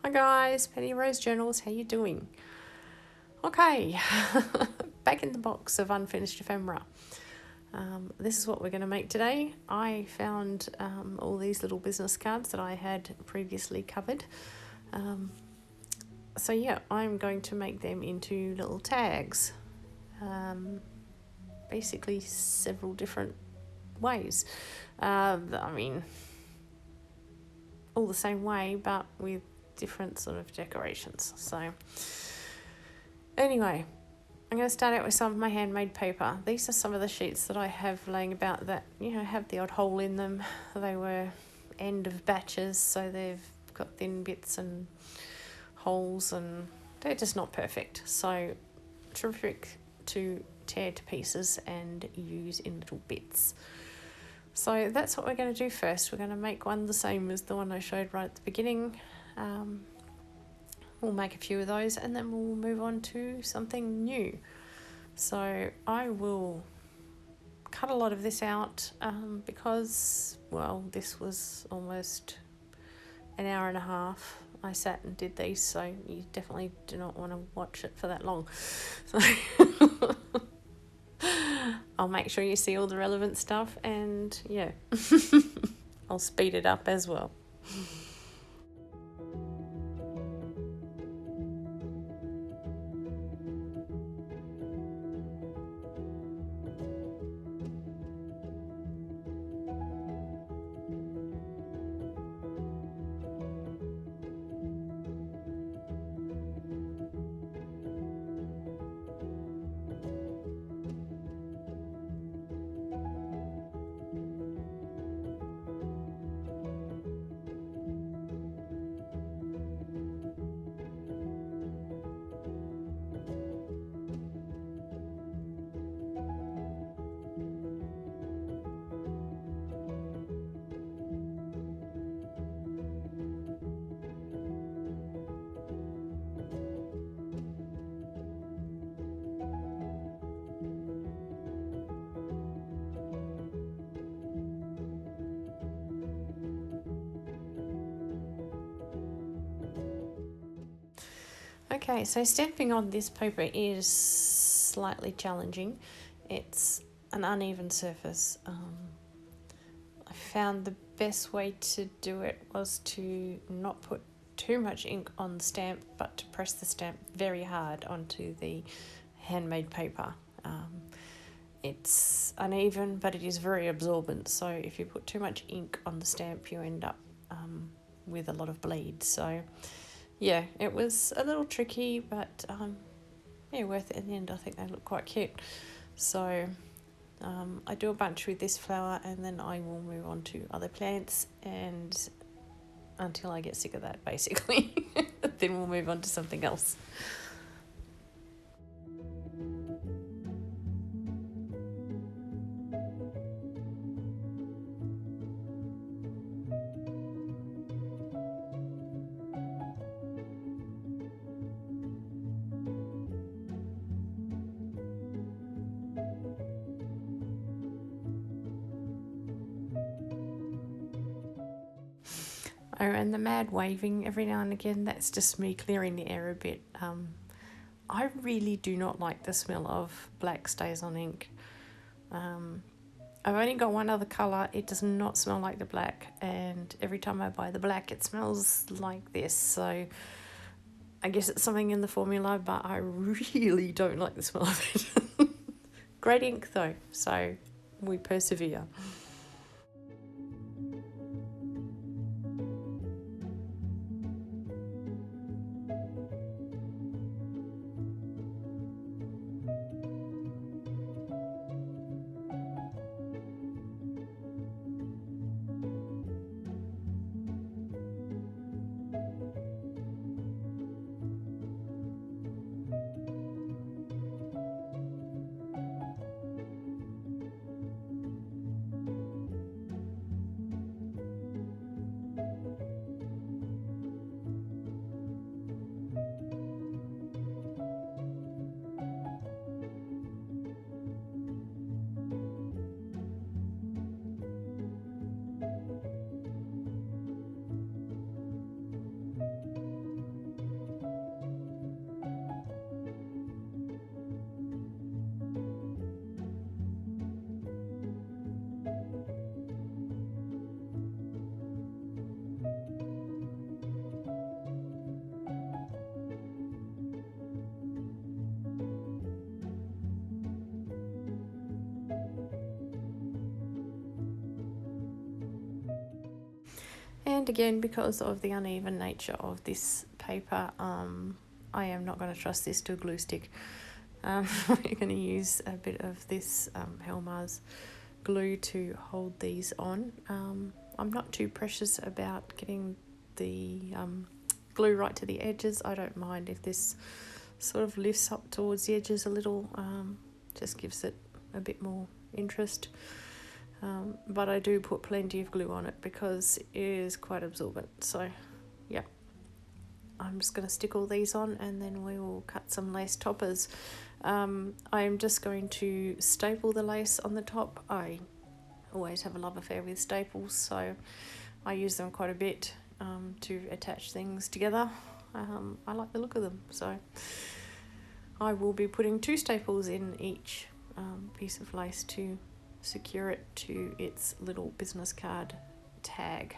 Hi guys, Penny Rose Journals, how you doing? Okay, back in the box of unfinished ephemera. This is what we're going to make today. I found all these little business cards that I had previously covered. So yeah, I'm going to make them into little tags. Basically several different ways. I mean, all the same way, but with different sort of decorations. So anyway, I'm going to start out with some of my handmade paper. These are some of the sheets that I have laying about that, have the odd hole in them. They were end of batches, so they've got thin bits and holes, and they're just not perfect. So terrific to tear to pieces and use in little bits. So that's what we're going to do first. We're going to make one the same as the one I showed right at the beginning. We'll make a few of those and then we'll move on to something new. So I will cut a lot of this out because, well, this was almost an hour and a half. I sat and did these, so you definitely do not want to watch it for that long. So I'll make sure you see all the relevant stuff, and yeah, I'll speed it up as well. Okay, so stamping on this paper is slightly challenging. It's an uneven surface. I found the best way to do it was to not put too much ink on the stamp, but to press the stamp very hard onto the handmade paper. It's uneven, but it is very absorbent, so if you put too much ink on the stamp, you end up with a lot of bleed. So yeah, it was a little tricky, but worth it in the end. I think they look quite cute. So I do a bunch with this flower, and then I will move on to other plants, and until I get sick of that, basically. Then we'll move on to something else. Oh, and the mad waving every now and again, that's just me clearing the air a bit. I really do not like the smell of black stays on ink. I've only got one other colour. It does not smell like the black, and every time I buy the black it smells like this. So I guess it's something in the formula, but I really don't like the smell of it. Great ink though, so we persevere. And again, because of the uneven nature of this paper, I am not going to trust this to a glue stick. We're going to use a bit of this Helmar's glue to hold these on. I'm not too precious about getting the glue right to the edges. I don't mind if this sort of lifts up towards the edges a little, just gives it a bit more interest. But I do put plenty of glue on it because it is quite absorbent. So yeah, I'm just going to stick all these on and then we will cut some lace toppers. I'm just going to staple the lace on the top. I always have a love affair with staples, so I use them quite a bit to attach things together. I like the look of them, so I will be putting 2 staples in each piece of lace to secure it to its little business card tag.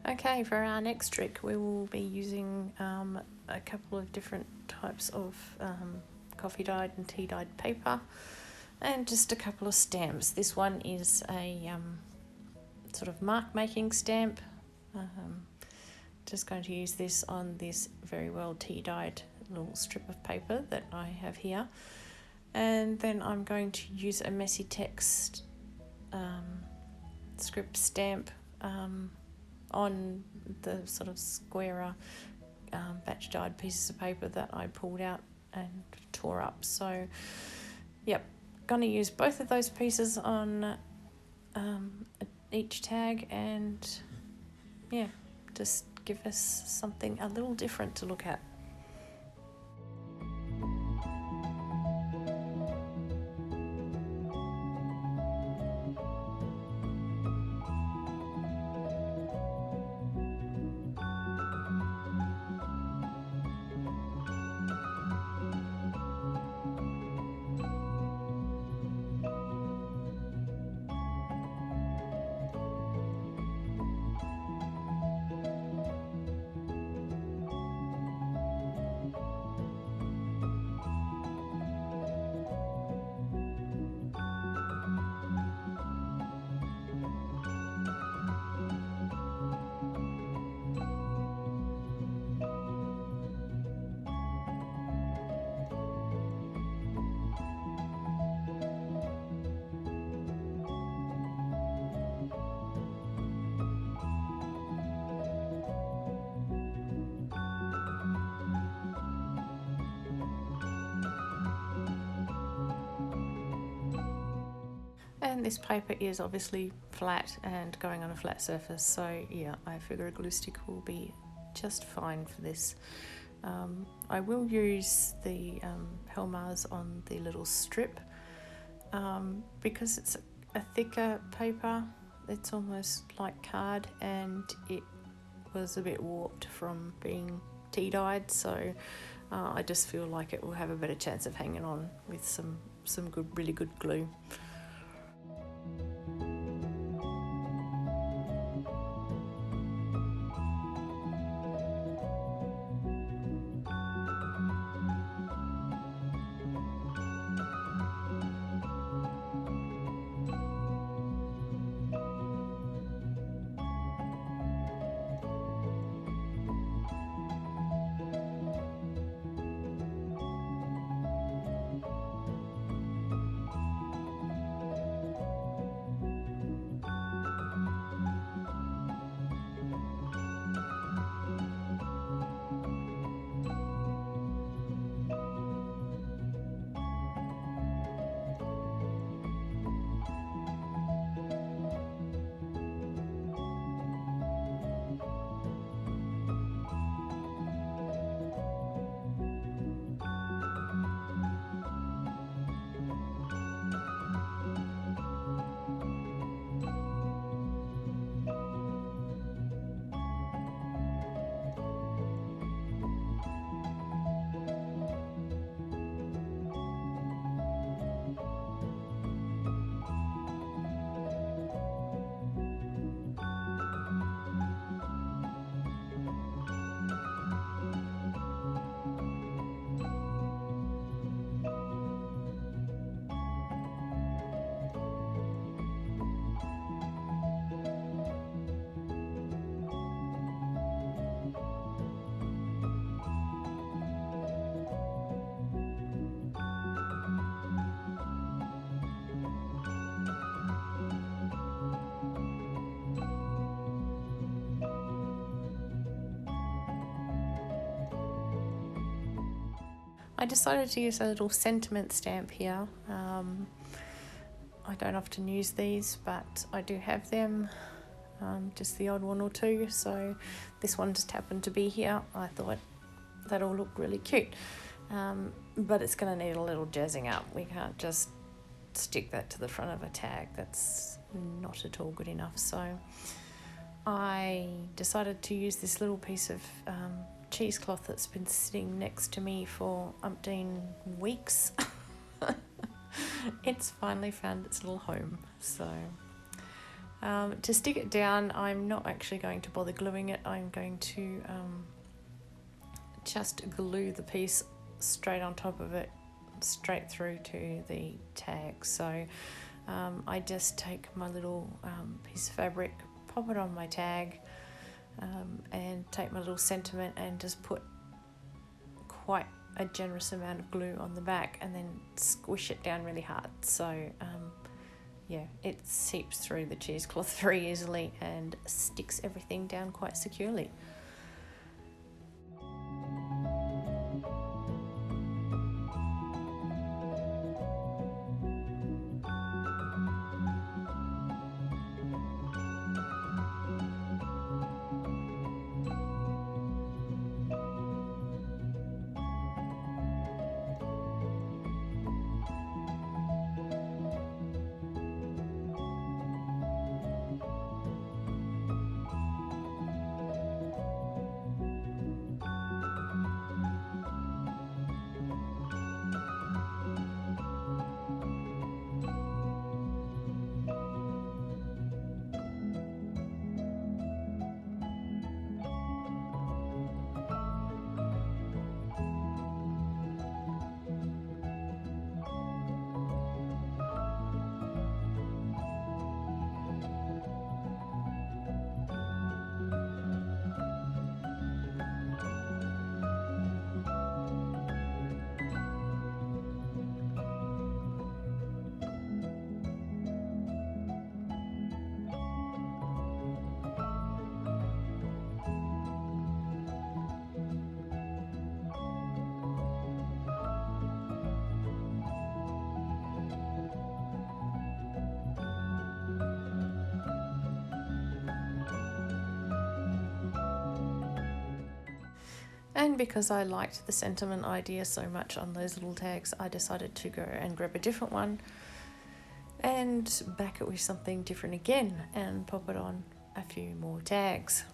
Okay, for our next trick we will be using a couple of different types of coffee dyed and tea dyed paper and just a couple of stamps. This one is a sort of mark making stamp. Just going to use this on this very well tea dyed little strip of paper that I have here, and then I'm going to use a messy text script stamp on the sort of squarer batch dyed pieces of paper that I pulled out and tore up. So yep, gonna use both of those pieces on each tag, and yeah, just give us something a little different to look at. And this paper is obviously flat and going on a flat surface, so yeah, I figure a glue stick will be just fine for this. I will use the Helmars on the little strip because it's a thicker paper. It's almost like card, and it was a bit warped from being tea dyed, so I just feel like it will have a better chance of hanging on with some good, really good glue. I decided to use a little sentiment stamp here. I don't often use these, but I do have them, just the odd one or two, so this one just happened to be here. I thought that'll look really cute, but it's going to need a little jazzing up. We can't just stick that to the front of a tag. That's not at all good enough, so I decided to use this little piece of cheesecloth that's been sitting next to me for umpteen weeks. It's finally found its little home. So to stick it down, I'm not actually going to bother gluing it. I'm going to just glue the piece straight on top of it, straight through to the tag. So I just take my little piece of fabric, pop it on my tag, and take my little sentiment and just put quite a generous amount of glue on the back and then squish it down really hard. So yeah, it seeps through the cheesecloth very easily and sticks everything down quite securely. And because I liked the sentiment idea so much on those little tags, I decided to go and grab a different one and back it with something different again and pop it on a few more tags.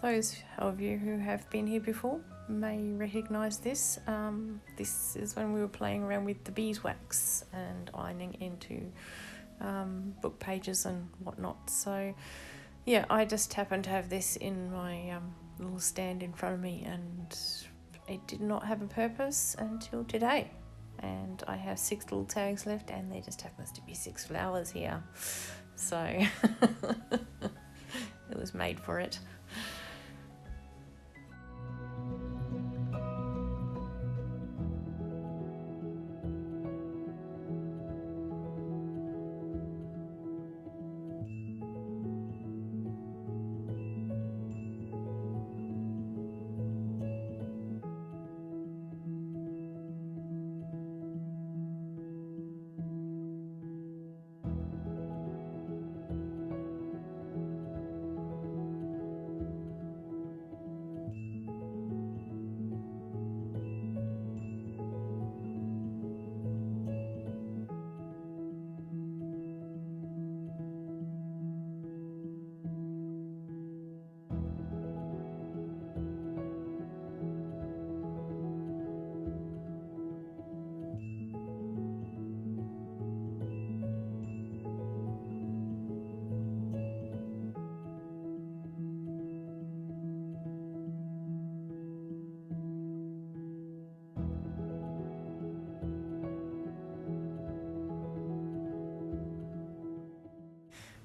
Those of you who have been here before may recognise this. This is when we were playing around with the beeswax and ironing into book pages and whatnot. So yeah, I just happened to have this in my little stand in front of me, and it did not have a purpose until today. And I have 6 little tags left, and there just happens to be 6 flowers here. So it was made for it.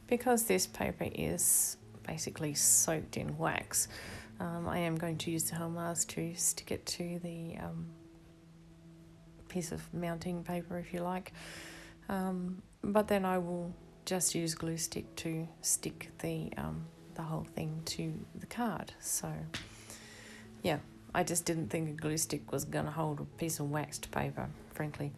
because this paper is basically soaked in wax, I am going to use the Helmars to stick it to the piece of mounting paper, if you like. But then I will just use glue stick to stick the whole thing to the card. So yeah, I just didn't think a glue stick was going to hold a piece of waxed paper, frankly.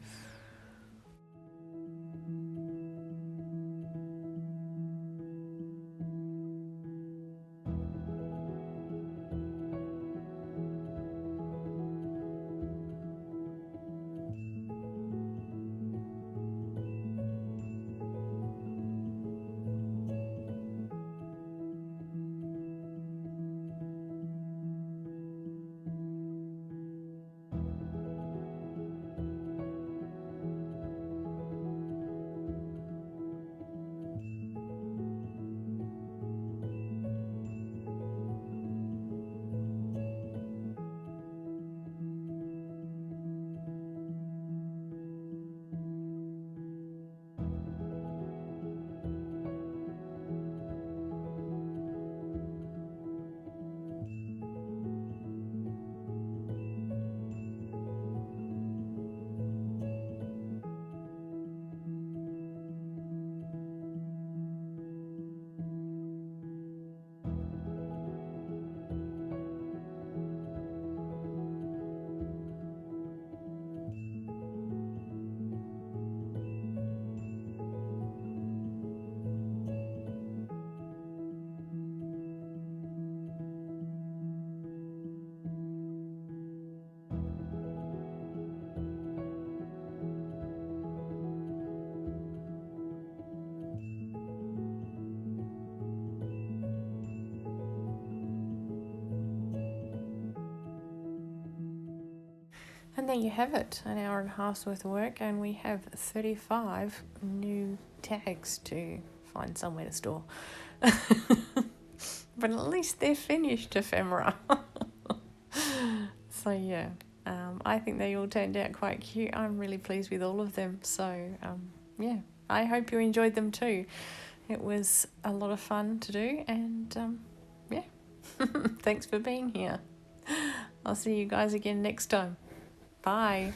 And there you have it, an hour and a half's worth of work, and we have 35 new tags to find somewhere to store. But at least they're finished ephemera. So yeah, I think they all turned out quite cute. I'm really pleased with all of them. So yeah, I hope you enjoyed them too. It was a lot of fun to do, and yeah, thanks for being here. I'll see you guys again next time. Bye.